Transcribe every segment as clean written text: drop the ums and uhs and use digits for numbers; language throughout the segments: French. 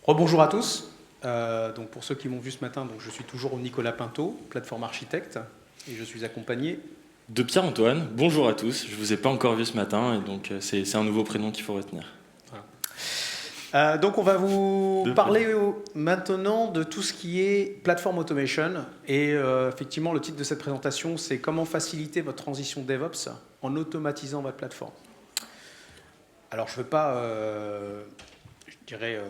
Rebonjour à tous. Donc pour ceux qui m'ont vu ce matin, donc je suis toujours Nicolas Pinto, plateforme architecte, et je suis accompagné de Pierre-Antoine. Bonjour à tous. Je ne vous ai pas encore vu ce matin, et donc c'est un nouveau prénom qu'il faut retenir. Voilà. Donc on va vous parler maintenant de tout ce qui est platform automation. Et effectivement, le titre de cette présentation, c'est comment faciliter votre transition DevOps en automatisant votre plateforme. Alors je ne veux pas, je dirais,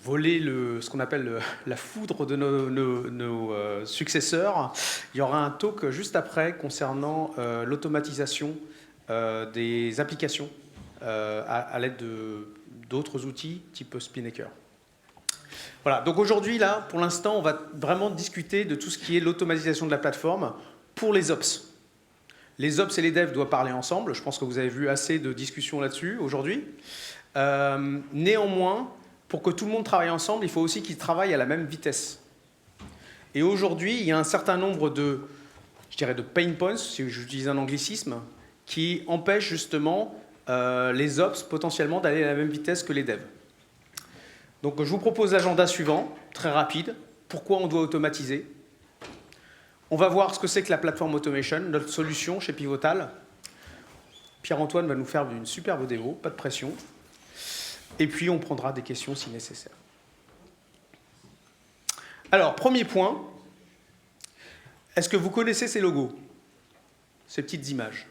voler ce qu'on appelle la foudre de nos successeurs. Il y aura un talk juste après concernant l'automatisation des applications à l'aide d'autres outils type Spinnaker. Voilà, donc aujourd'hui, là, pour l'instant, on va vraiment discuter de tout ce qui est l'automatisation de la plateforme pour les ops. Les ops et les devs doivent parler ensemble. Je pense que vous avez vu assez de discussions là-dessus aujourd'hui. Néanmoins, pour que tout le monde travaille ensemble, il faut aussi qu'ils travaillent à la même vitesse. Et aujourd'hui, il y a un certain nombre de, je dirais, de pain points, si j'utilise un anglicisme, qui empêchent justement les ops potentiellement d'aller à la même vitesse que les devs. Donc je vous propose l'agenda suivant, très rapide. Pourquoi on doit automatiser? On va voir ce que c'est que la plateforme automation, notre solution chez Pivotal. Pierre-Antoine va nous faire une superbe démo, pas de pression. Et puis, on prendra des questions si nécessaire. Alors, premier point. Est-ce que vous connaissez ces logos? Ces petites images?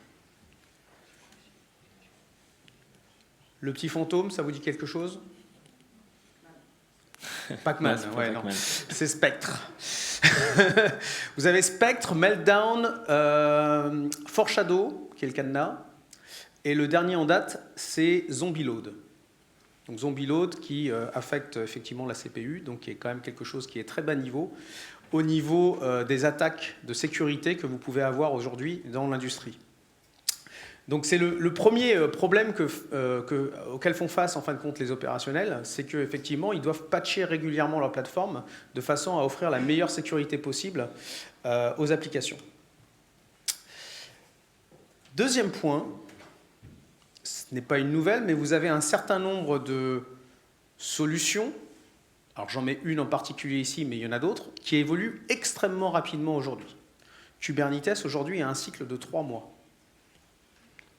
Le petit fantôme, ça vous dit quelque chose? Pac-Man, ouais, non. C'est Spectre. Vous avez Spectre, Meltdown, Foreshadow, qui est le cadenas. Et le dernier en date, c'est Zombie Load. Donc Zombie Load qui affecte effectivement la CPU, donc qui est quand même quelque chose qui est très bas niveau, au niveau des attaques de sécurité que vous pouvez avoir aujourd'hui dans l'industrie. Donc c'est le premier problème auquel font face en fin de compte les opérationnels, c'est qu'effectivement ils doivent patcher régulièrement leur plateforme de façon à offrir la meilleure sécurité possible aux applications. Deuxième point, ce n'est pas une nouvelle, mais vous avez un certain nombre de solutions, alors j'en mets une en particulier ici, mais il y en a d'autres, qui évoluent extrêmement rapidement aujourd'hui. Kubernetes, aujourd'hui, a un cycle de 3 mois.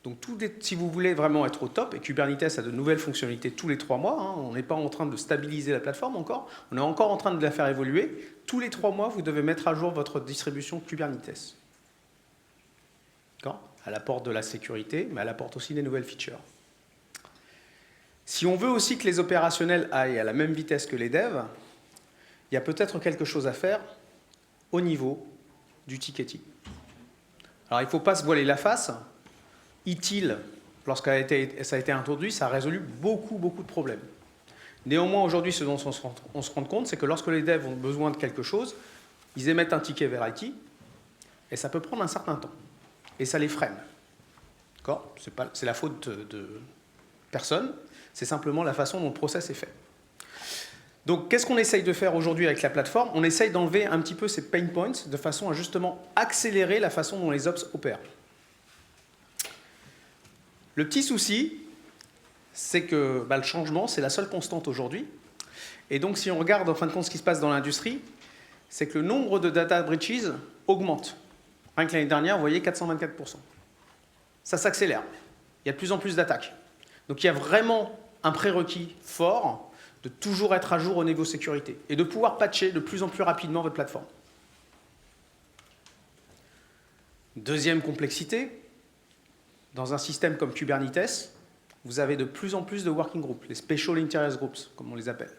Donc, si vous voulez vraiment être au top, et Kubernetes a de nouvelles fonctionnalités tous les 3 mois, on n'est pas en train de stabiliser la plateforme encore, on est encore en train de la faire évoluer. Tous les 3 mois, vous devez mettre à jour votre distribution Kubernetes. D'accord ? Elle apporte de la sécurité, mais elle apporte aussi des nouvelles features. Si on veut aussi que les opérationnels aillent à la même vitesse que les devs, il y a peut-être quelque chose à faire au niveau du ticketing. Alors, il ne faut pas se voiler la face. ITIL, lorsque ça a été introduit, ça a résolu beaucoup de problèmes. Néanmoins, aujourd'hui, ce dont on se rend compte, c'est que lorsque les devs ont besoin de quelque chose, ils émettent un ticket vers IT, et ça peut prendre un certain temps. Et ça les freine. C'est la faute de personne, c'est simplement la façon dont le process est fait. Donc, qu'est-ce qu'on essaye de faire aujourd'hui avec la plateforme? On essaye d'enlever un petit peu ces pain points de façon à justement accélérer la façon dont les ops opèrent. Le petit souci, c'est que le changement, c'est la seule constante aujourd'hui. Et donc, si on regarde en fin de compte ce qui se passe dans l'industrie, c'est que le nombre de data breaches augmente. Rien que l'année dernière, vous voyez 424%. Ça s'accélère. Il y a de plus en plus d'attaques. Donc il y a vraiment un prérequis fort de toujours être à jour au niveau sécurité et de pouvoir patcher de plus en plus rapidement votre plateforme. Deuxième complexité, dans un système comme Kubernetes, vous avez de plus en plus de working groups, les Special Interest Groups, comme on les appelle,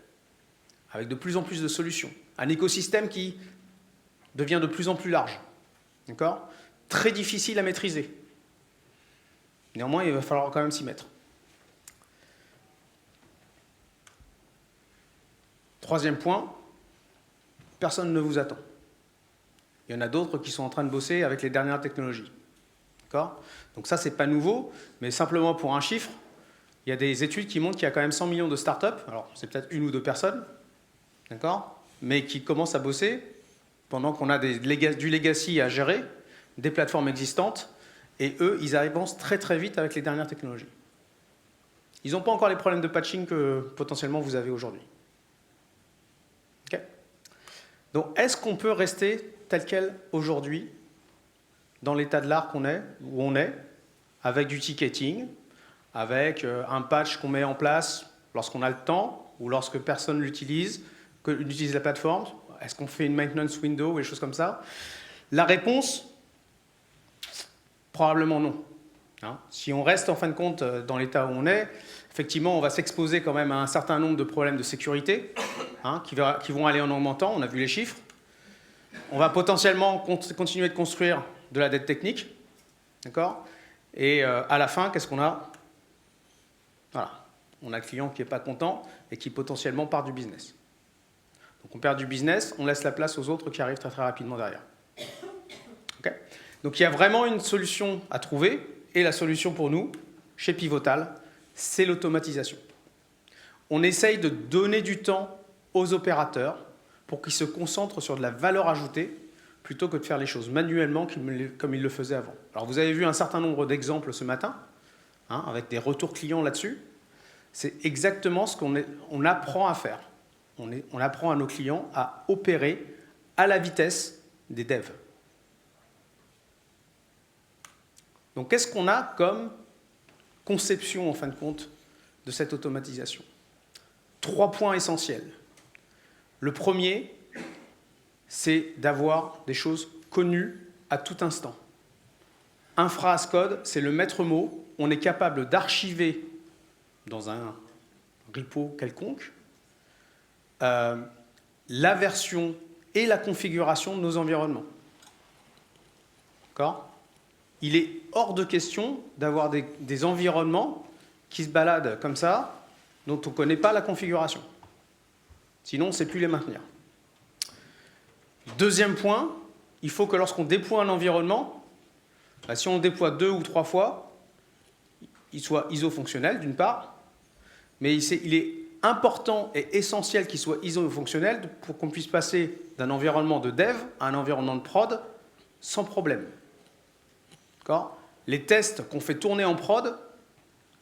avec de plus en plus de solutions. Un écosystème qui devient de plus en plus large. D'accord ? Très difficile à maîtriser. Néanmoins, il va falloir quand même s'y mettre. Troisième point, personne ne vous attend. Il y en a d'autres qui sont en train de bosser avec les dernières technologies. D'accord ? Donc ça, c'est pas nouveau, mais simplement pour un chiffre, il y a des études qui montrent qu'il y a quand même 100 millions de startups, alors c'est peut-être une ou deux personnes, d'accord ? Mais qui commencent à bosser pendant qu'on a du legacy à gérer, des plateformes existantes, et eux, ils avancent très vite avec les dernières technologies. Ils n'ont pas encore les problèmes de patching que potentiellement vous avez aujourd'hui. Okay. Donc, est-ce qu'on peut rester tel quel aujourd'hui, dans l'état de l'art où on est, avec du ticketing, avec un patch qu'on met en place lorsqu'on a le temps ou lorsque personne l'utilise, que utilise la plateforme? Est-ce qu'on fait une maintenance window ou des choses comme ça? La réponse, probablement non. Hein, si on reste en fin de compte dans l'état où on est, effectivement, on va s'exposer quand même à un certain nombre de problèmes de sécurité hein, qui vont aller en augmentant, on a vu les chiffres. On va potentiellement continuer de construire de la dette technique, d'accord? Et à la fin, qu'est-ce qu'on a? Voilà, on a le client qui n'est pas content et qui potentiellement part du business. Donc on perd du business, on laisse la place aux autres qui arrivent très très rapidement derrière. Okay. Donc il y a vraiment une solution à trouver, et la solution pour nous, chez Pivotal, c'est l'automatisation. On essaye de donner du temps aux opérateurs pour qu'ils se concentrent sur de la valeur ajoutée plutôt que de faire les choses manuellement comme ils le faisaient avant. Alors vous avez vu un certain nombre d'exemples ce matin, hein, avec des retours clients là-dessus. C'est exactement ce qu'on apprend à faire. On apprend à nos clients à opérer à la vitesse des devs. Donc qu'est-ce qu'on a comme conception, en fin de compte, de cette automatisation? 3 points essentiels. Le premier, c'est d'avoir des choses connues à tout instant. Infra as code, c'est le maître mot. On est capable d'archiver dans un repo quelconque la version et la configuration de nos environnements. D'accord ? Il est hors de question d'avoir des environnements qui se baladent comme ça, dont on ne connaît pas la configuration. Sinon, on ne sait plus les maintenir. Deuxième point, il faut que lorsqu'on déploie un environnement, si on le déploie 2 ou 3 fois, il soit ISO-fonctionnel d'une part, mais il est important et essentiel qu'il soit ISO-fonctionnel pour qu'on puisse passer d'un environnement de dev à un environnement de prod sans problème. D'accord ? Les tests qu'on fait tourner en prod,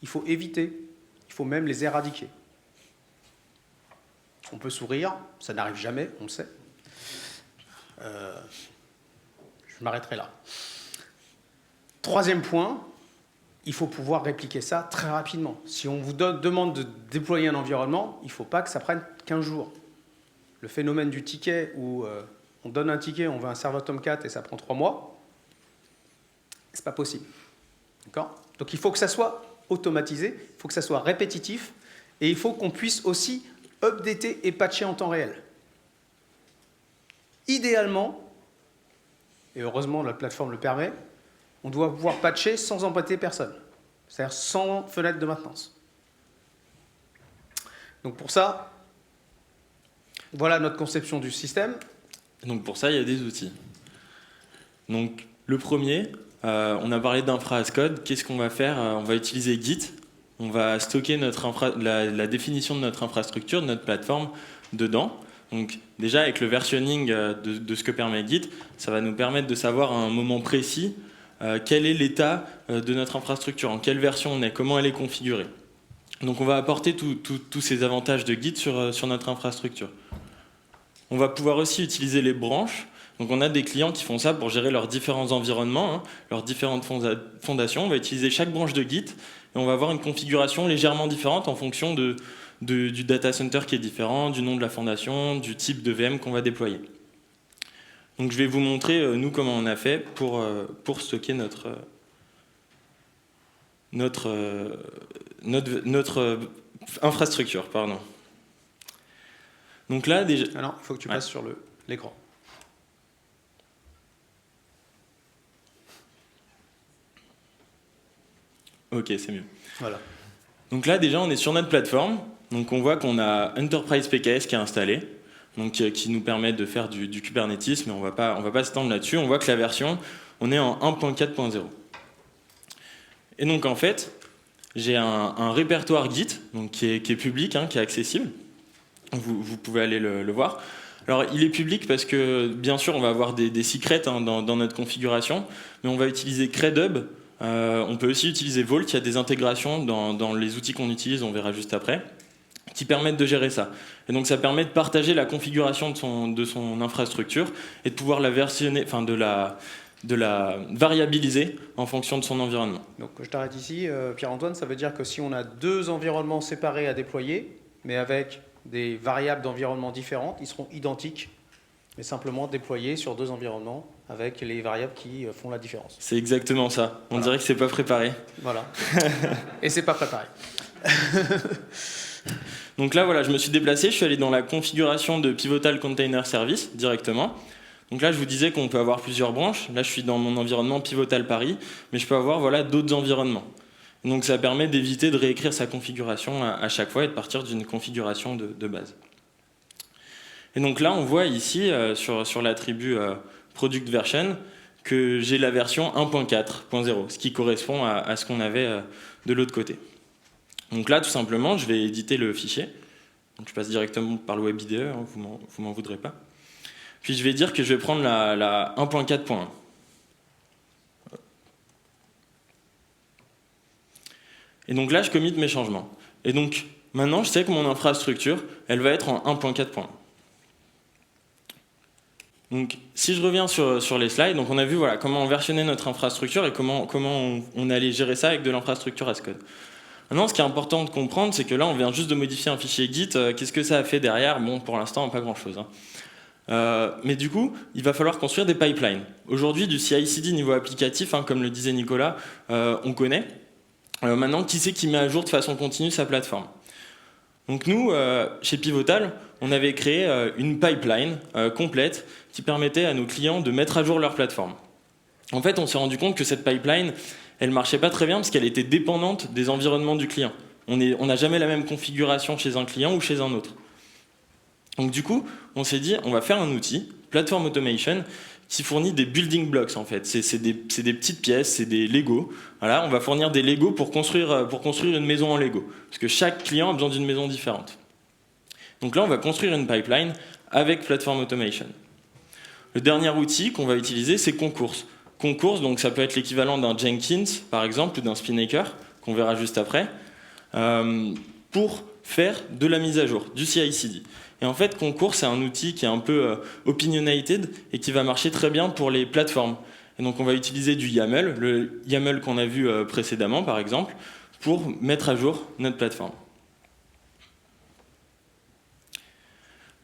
il faut éviter, il faut même les éradiquer. On peut sourire, ça n'arrive jamais, on le sait. Je m'arrêterai là. Troisième point, il faut pouvoir répliquer ça très rapidement. Si on vous demande de déployer un environnement, il ne faut pas que ça prenne 15 jours. Le phénomène du ticket où on donne un ticket, on veut un serveur Tomcat et ça prend 3 mois, c'est pas possible. D'accord ? Donc il faut que ça soit automatisé, il faut que ça soit répétitif, et il faut qu'on puisse aussi updater et patcher en temps réel. Idéalement, et heureusement la plateforme le permet, on doit pouvoir patcher sans embêter personne, c'est-à-dire sans fenêtre de maintenance. Donc pour ça, voilà notre conception du système. Donc pour ça, il y a des outils. Donc le premier, on a parlé d'infra as code. Qu'est-ce qu'on va faire ? On va utiliser Git. On va stocker la définition de notre infrastructure, de notre plateforme dedans. Donc déjà avec le versionning de ce que permet Git, ça va nous permettre de savoir à un moment précis quel est l'état de notre infrastructure, en quelle version on est, comment elle est configurée. Donc on va apporter tous ces avantages de Git sur notre infrastructure. On va pouvoir aussi utiliser les branches. Donc on a des clients qui font ça pour gérer leurs différents environnements, leurs différentes fondations. On va utiliser chaque branche de Git et on va avoir une configuration légèrement différente en fonction du data center qui est différent, du nom de la fondation, du type de VM qu'on va déployer. Donc je vais vous montrer nous comment on a fait pour stocker notre infrastructure. Pardon. Donc là déjà. Ah non, il faut que tu passes sur l'écran. Ok, c'est mieux. Voilà. Donc là déjà on est sur notre plateforme. Donc on voit qu'on a Enterprise PKS qui est installé, donc qui nous permet de faire du Kubernetes, mais on va pas s'étendre là-dessus. On voit que la version, on est en 1.4.0. Et donc en fait, j'ai un répertoire Git donc qui est public, qui est accessible. Vous pouvez aller le voir. Alors il est public parce que bien sûr on va avoir des secrets dans notre configuration, mais on va utiliser Credhub On peut aussi utiliser Vault, il y a des intégrations dans les outils qu'on utilise, on verra juste après, qui permettent de gérer ça. Et donc ça permet de partager la configuration de son infrastructure et de pouvoir la versionner, enfin de la variabiliser en fonction de son environnement. Donc je t'arrête ici, Pierre-Antoine, ça veut dire que si on a deux environnements séparés à déployer, mais avec des variables d'environnement différentes, ils seront identiques, mais simplement déployés sur deux environnements avec les variables qui font la différence. C'est exactement ça. On dirait que c'est pas préparé. Voilà. Et c'est pas préparé. Donc là, voilà, je me suis déplacé, je suis allé dans la configuration de Pivotal Container Service directement. Donc là, je vous disais qu'on peut avoir plusieurs branches. Là, je suis dans mon environnement Pivotal Paris, mais je peux avoir voilà, d'autres environnements. Donc ça permet d'éviter de réécrire sa configuration à chaque fois et de partir d'une configuration de base. Et donc là, on voit ici, sur l'attribut Product Version, que j'ai la version 1.4.0, ce qui correspond à ce qu'on avait de l'autre côté. Donc là, tout simplement, je vais éditer le fichier. Donc je passe directement par le web IDE, hein, vous m'en voudrez pas. Puis je vais dire que je vais prendre la 1.4.1. Et donc là, je commit mes changements. Et donc maintenant, je sais que mon infrastructure, elle va être en 1.4.1. Donc si je reviens sur les slides, donc on a vu voilà, comment on versionnait notre infrastructure et comment on allait gérer ça avec de l'infrastructure as code. Maintenant, ce qui est important de comprendre, c'est que là, on vient juste de modifier un fichier Git. Qu'est-ce que ça a fait derrière? Bon, pour l'instant, pas grand-chose. Hein. Mais du coup, il va falloir construire des pipelines. Aujourd'hui, du CI/CD niveau applicatif, hein, comme le disait Nicolas, on connaît. Maintenant, qui c'est qui met à jour de façon continue sa plateforme? Donc nous, chez Pivotal, on avait créé une pipeline complète qui permettait à nos clients de mettre à jour leur plateforme. En fait, on s'est rendu compte que cette pipeline, elle marchait pas très bien parce qu'elle était dépendante des environnements du client. On n'a jamais la même configuration chez un client ou chez un autre. Donc du coup, on s'est dit, on va faire un outil, Platform Automation, qui fournit des building blocks en fait. C'est des petites pièces, c'est des Lego. Voilà, on va fournir des Lego pour construire une maison en Lego. Parce que chaque client a besoin d'une maison différente. Donc là, on va construire une pipeline avec Platform Automation. Le dernier outil qu'on va utiliser, c'est Concourse. Concourse, donc ça peut être l'équivalent d'un Jenkins, par exemple, ou d'un Spinnaker, qu'on verra juste après, pour faire de la mise à jour, du CI/CD. Et en fait, Concourse, c'est un outil qui est un peu opinionated et qui va marcher très bien pour les plateformes. Et donc, on va utiliser du YAML, le YAML qu'on a vu précédemment, par exemple, pour mettre à jour notre plateforme.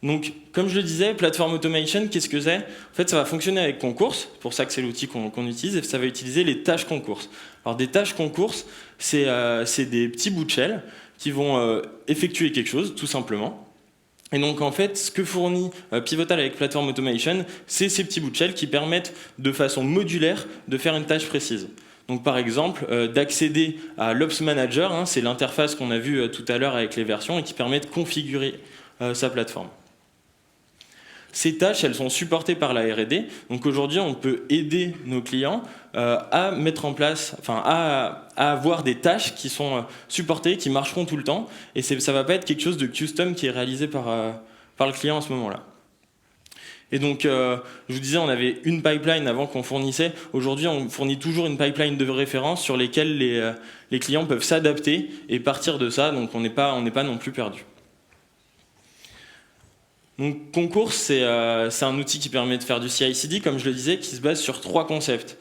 Donc, comme je le disais, Platform Automation, qu'est-ce que c'est? En fait, ça va fonctionner avec Concourse, c'est pour ça que c'est l'outil qu'on utilise, et ça va utiliser les tâches Concourse. Alors, des tâches Concourse, c'est des petits bouts de shell qui vont effectuer quelque chose, tout simplement. Et donc, en fait, ce que fournit Pivotal avec Platform Automation, c'est ces petits bouts de shell qui permettent, de façon modulaire, de faire une tâche précise. Donc, par exemple, d'accéder à l'Ops Manager, hein, c'est l'interface qu'on a vue tout à l'heure avec les versions, et qui permet de configurer sa plateforme. Ces tâches, elles sont supportées par la R&D. Donc aujourd'hui, on peut aider nos clients à mettre en place, enfin à avoir des tâches qui sont supportées, qui marcheront tout le temps. Et ça ne va pas être quelque chose de custom qui est réalisé par le client à ce moment-là. Et donc, je vous disais, on avait une pipeline avant qu'on fournissait. Aujourd'hui, on fournit toujours une pipeline de référence sur lesquelles les clients peuvent s'adapter et partir de ça. Donc, on n'est pas non plus perdu. Donc, Concourse, c'est un outil qui permet de faire du CI/CD, comme je le disais, qui se base sur 3 concepts.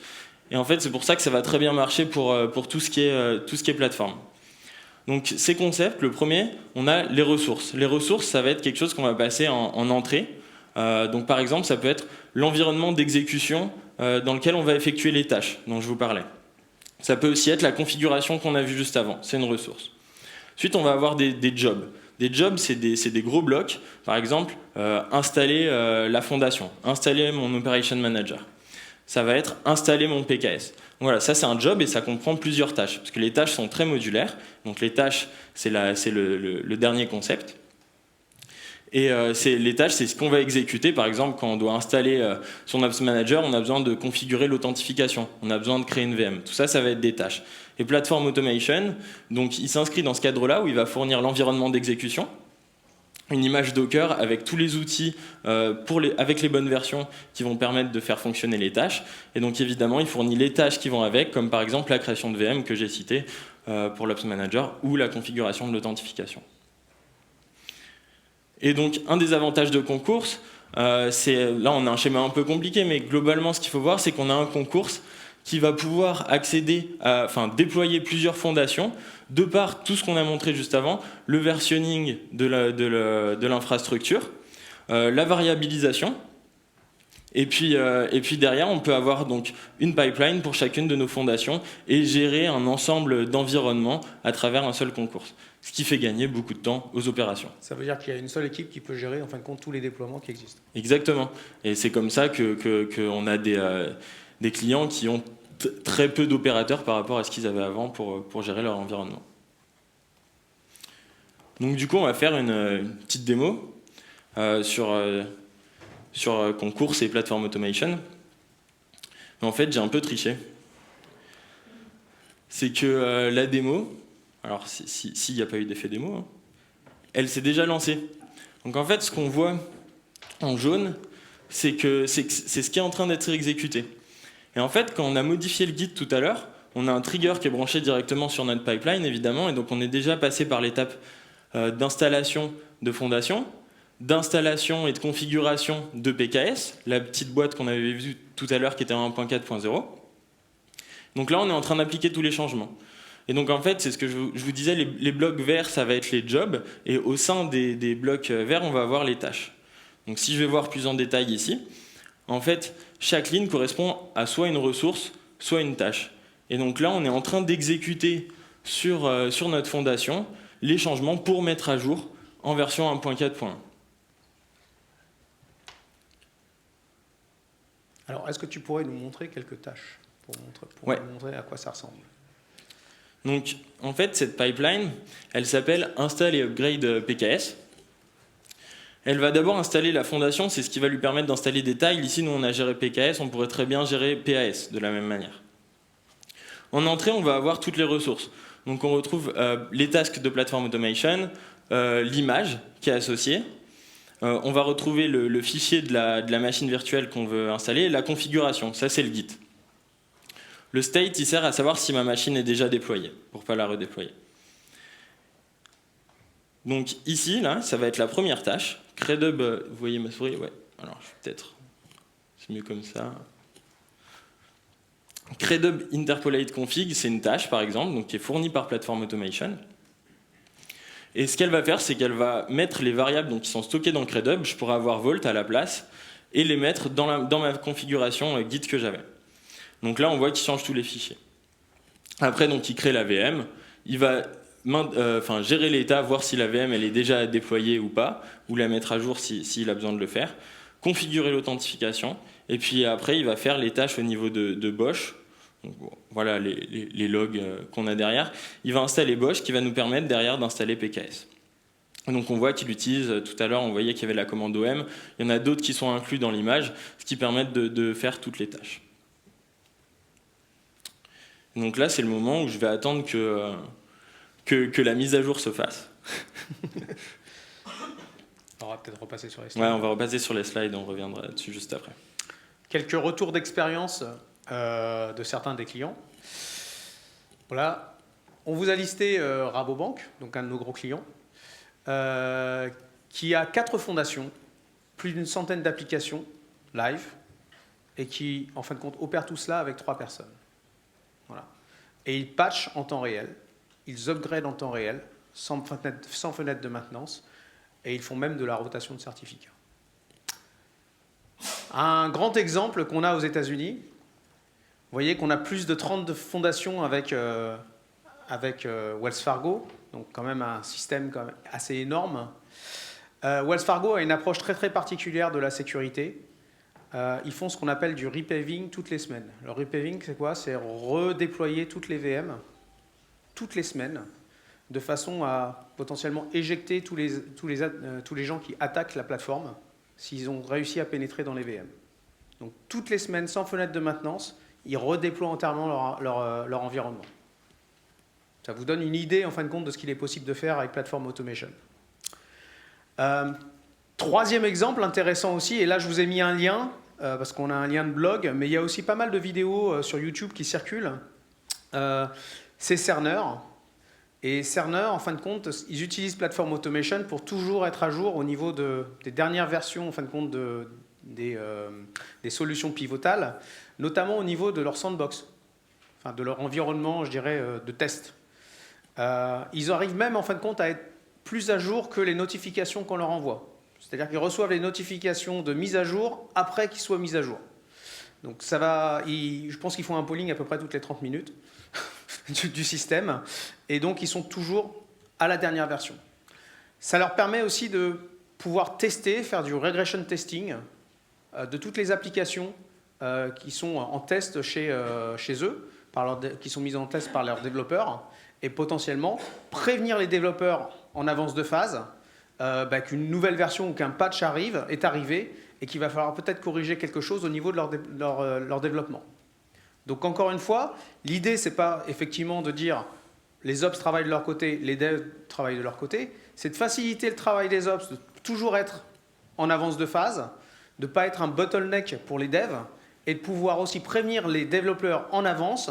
Et en fait, c'est pour ça que ça va très bien marcher pour tout ce qui est plateforme. Donc, ces concepts, le premier, on a les ressources. Les ressources, ça va être quelque chose qu'on va passer en entrée. Donc, par exemple, ça peut être l'environnement d'exécution dans lequel on va effectuer les tâches dont je vous parlais. Ça peut aussi être la configuration qu'on a vue juste avant. C'est une ressource. Ensuite, on va avoir des jobs. Des jobs, c'est des gros blocs. Par exemple, installer la fondation, installer mon Operation Manager. Ça va être installer mon PKS. Donc voilà, ça c'est un job et ça comprend plusieurs tâches. Parce que les tâches sont très modulaires. Donc les tâches, c'est le dernier concept. Et les tâches, c'est ce qu'on va exécuter. Par exemple, quand on doit installer son Ops Manager, on a besoin de configurer l'authentification. On a besoin de créer une VM. Tout ça, ça va être des tâches. Et Platform Automation, donc il s'inscrit dans ce cadre-là où il va fournir l'environnement d'exécution. une image Docker avec tous les outils avec les bonnes versions qui vont permettre de faire fonctionner les tâches. Et donc évidemment, il fournit les tâches qui vont avec, comme par exemple la création de VM que j'ai citée pour l'Ops Manager ou la configuration de l'authentification. Et donc un des avantages de Concours, là on a un schéma un peu compliqué, mais globalement ce qu'il faut voir, c'est qu'on a un Concours qui va pouvoir déployer plusieurs fondations, de par tout ce qu'on a montré juste avant, le versionning de l'infrastructure, la variabilisation, et puis derrière, on peut avoir donc une pipeline pour chacune de nos fondations et gérer un ensemble d'environnements à travers un seul Concours, ce qui fait gagner beaucoup de temps aux opérations. Ça veut dire qu'il y a une seule équipe qui peut gérer en fin de compte tous les déploiements qui existent. Exactement, et c'est comme ça qu'on a des clients qui ont très peu d'opérateurs par rapport à ce qu'ils avaient avant pour gérer leur environnement. Donc du coup, on va faire une petite démo sur Concours et Platform Automation. Mais en fait, j'ai un peu triché. C'est que la démo, alors s'il n'y a pas eu d'effet démo, hein, elle s'est déjà lancée. Donc en fait, ce qu'on voit en jaune, c'est ce qui est en train d'être exécuté. Et en fait, quand on a modifié le guide tout à l'heure, on a un trigger qui est branché directement sur notre pipeline, évidemment, et donc on est déjà passé par l'étape d'installation de fondation, d'installation et de configuration de PKS, la petite boîte qu'on avait vue tout à l'heure qui était en 1.4.0. Donc là, on est en train d'appliquer tous les changements. Et donc en fait, c'est ce que je vous disais, les blocs verts, ça va être les jobs, et au sein des blocs verts, on va avoir les tâches. Donc si je vais voir plus en détail ici, en fait, chaque ligne correspond à soit une ressource, soit une tâche. Et donc là, on est en train d'exécuter sur notre fondation les changements pour mettre à jour en version 1.4.1. Alors, est-ce que tu pourrais nous montrer quelques tâches pour nous montrer à quoi ça ressemble? Donc, en fait, cette pipeline, elle s'appelle Install et Upgrade PKS. Elle va d'abord installer la fondation, c'est ce qui va lui permettre d'installer des tiles. Ici, nous, on a géré PKS, on pourrait très bien gérer PAS de la même manière. En entrée, on va avoir toutes les ressources. Donc, on retrouve les tasks de Platform Automation, l'image qui est associée. On va retrouver le fichier de la machine virtuelle qu'on veut installer, et la configuration, ça c'est le Git. Le state, il sert à savoir si ma machine est déjà déployée, pour ne pas la redéployer. Donc ici, là, ça va être la première tâche. CredHub, vous voyez ma souris? Ouais. Alors, peut-être, c'est mieux comme ça. CredHub Interpolate Config, c'est une tâche, par exemple, donc, qui est fournie par Platform Automation. Et ce qu'elle va faire, c'est qu'elle va mettre les variables donc, qui sont stockées dans CredHub, je pourrais avoir Vault à la place, et les mettre dans ma configuration Git que j'avais. Donc là, on voit qu'il change tous les fichiers. Après, donc, il crée la VM, il va gérer l'état, voir si la VM elle est déjà déployée ou pas, ou la mettre à jour s'il a besoin de le faire, configurer l'authentification, et puis après, il va faire les tâches au niveau de Bosch. Donc, bon, voilà les logs qu'on a derrière. Il va installer Bosch qui va nous permettre derrière d'installer PKS. Donc on voit qu'il utilise, tout à l'heure on voyait qu'il y avait la commande OM, il y en a d'autres qui sont inclus dans l'image, ce qui permet de faire toutes les tâches. Donc là c'est le moment où je vais attendre que la mise à jour se fasse. On va peut-être repasser sur les slides. Ouais, on va repasser sur les slides, on reviendra dessus juste après. Quelques retours d'expérience de certains des clients. Voilà. On vous a listé Rabobank, donc un de nos gros clients, qui a 4 fondations, plus d'une centaine d'applications live, et qui, en fin de compte, opère tout cela avec 3 personnes. Voilà. Et ils patchent en temps réel, ils upgradent en temps réel, sans fenêtre de maintenance, et ils font même de la rotation de certificats. Un grand exemple qu'on a aux États-Unis, vous voyez qu'on a plus de 30 fondations avec Wells Fargo, donc quand même un système quand même assez énorme. Wells Fargo a une approche très très particulière de la sécurité. Ils font ce qu'on appelle du repaving toutes les semaines. Le repaving, c'est quoi? C'est redéployer toutes les VM toutes les semaines, de façon à potentiellement éjecter tous les gens qui attaquent la plateforme s'ils ont réussi à pénétrer dans les VM. Donc toutes les semaines, sans fenêtre de maintenance, ils redéploient entièrement leur environnement. Ça vous donne une idée, en fin de compte, de ce qu'il est possible de faire avec Platform Automation. Troisième exemple intéressant aussi, et là je vous ai mis un lien, parce qu'on a un lien de blog, mais il y a aussi pas mal de vidéos sur YouTube qui circulent. C'est Cerner. Et Cerner, en fin de compte, ils utilisent Platform Automation pour toujours être à jour au niveau des dernières versions, en fin de compte, des solutions pivotales, notamment au niveau de leur sandbox, enfin de leur environnement, je dirais, de test. Ils arrivent même, en fin de compte, à être plus à jour que les notifications qu'on leur envoie. C'est-à-dire qu'ils reçoivent les notifications de mise à jour après qu'ils soient mis à jour. Donc ça va, je pense qu'ils font un polling à peu près toutes les 30 minutes du système. Et donc ils sont toujours à la dernière version. Ça leur permet aussi de pouvoir tester, faire du regression testing de toutes les applications qui sont en test chez eux, qui sont mises en test par leurs développeurs, et potentiellement prévenir les développeurs en avance de phase qu'une nouvelle version ou qu'un patch est arrivé et qu'il va falloir peut-être corriger quelque chose au niveau de leur développement. Donc encore une fois, l'idée c'est pas effectivement de dire les ops travaillent de leur côté, les devs travaillent de leur côté, c'est de faciliter le travail des ops, de toujours être en avance de phase, de ne pas être un bottleneck pour les devs et de pouvoir aussi prévenir les développeurs en avance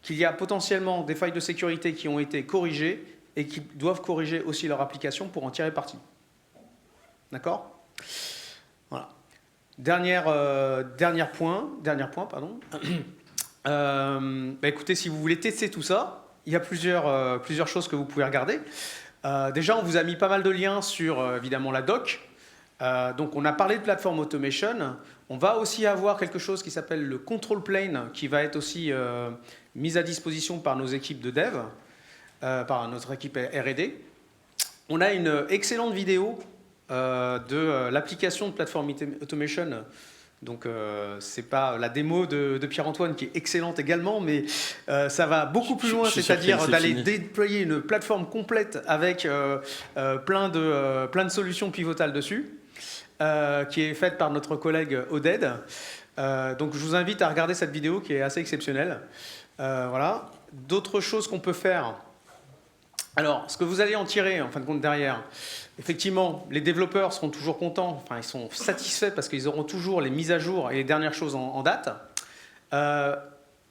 qu'il y a potentiellement des failles de sécurité qui ont été corrigées et qui doivent corriger aussi leur application pour en tirer parti. D'accord ? Voilà. Dernier point, pardon. Écoutez, si vous voulez tester tout ça, il y a plusieurs choses que vous pouvez regarder. Déjà, on vous a mis pas mal de liens sur, évidemment, la doc. Donc, on a parlé de Platform Automation. On va aussi avoir quelque chose qui s'appelle le Control Plane, qui va être aussi mis à disposition par nos équipes de dev, par notre équipe R&D. On a une excellente vidéo de l'application de Platform Automation. Donc, c'est pas la démo de Pierre-Antoine qui est excellente également, mais ça va beaucoup plus loin, c'est-à-dire d'aller déployer une plateforme complète avec plein de solutions pivotales dessus, qui est faite par notre collègue Oded. Donc, je vous invite à regarder cette vidéo qui est assez exceptionnelle. Voilà. D'autres choses qu'on peut faire. Alors, ce que vous allez en tirer, en fin de compte, derrière, effectivement, les développeurs seront toujours contents, enfin, ils sont satisfaits parce qu'ils auront toujours les mises à jour et les dernières choses en date.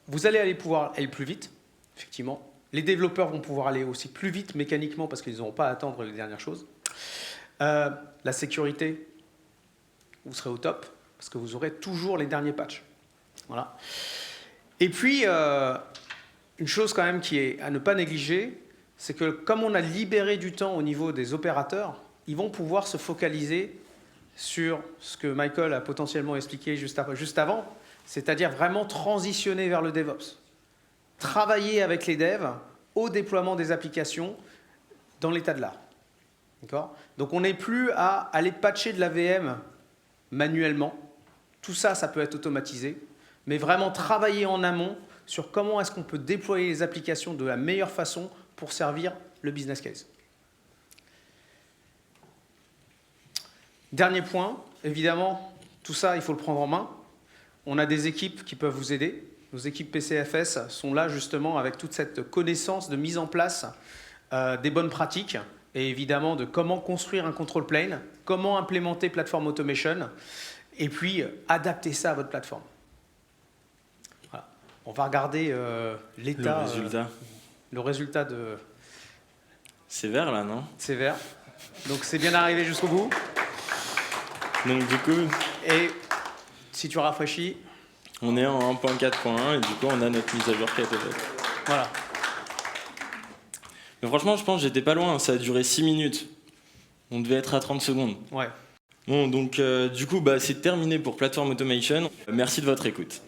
Vous allez pouvoir aller plus vite, effectivement. Les développeurs vont pouvoir aller aussi plus vite mécaniquement parce qu'ils n'auront pas à attendre les dernières choses. La sécurité, vous serez au top parce que vous aurez toujours les derniers patchs. Voilà. Et puis, une chose quand même qui est à ne pas négliger, c'est que comme on a libéré du temps au niveau des opérateurs, ils vont pouvoir se focaliser sur ce que Michael a potentiellement expliqué juste avant, c'est-à-dire vraiment transitionner vers le DevOps. Travailler avec les devs au déploiement des applications dans l'état de l'art. D'accord ? Donc on n'est plus à aller patcher de la VM manuellement. Tout ça, ça peut être automatisé, mais vraiment travailler en amont sur comment est-ce qu'on peut déployer les applications de la meilleure façon pour servir le business case. Dernier point, évidemment, tout ça, il faut le prendre en main. On a des équipes qui peuvent vous aider. Nos équipes PCFS sont là justement avec toute cette connaissance de mise en place des bonnes pratiques et évidemment de comment construire un control plane, comment implémenter Platform Automation et puis adapter ça à votre plateforme. Voilà. On va regarder l'état... Le résultat de... C'est vert là, non? C'est vert. Donc c'est bien arrivé jusqu'au bout. Donc du coup... Et si tu rafraîchis... On est en 1.4.1 et du coup on a notre mise à jour qui a été faite. Voilà. Mais franchement je pense que j'étais pas loin, ça a duré 6 minutes. On devait être à 30 secondes. Ouais. Bon donc du coup c'est terminé pour Platform Automation. Merci de votre écoute.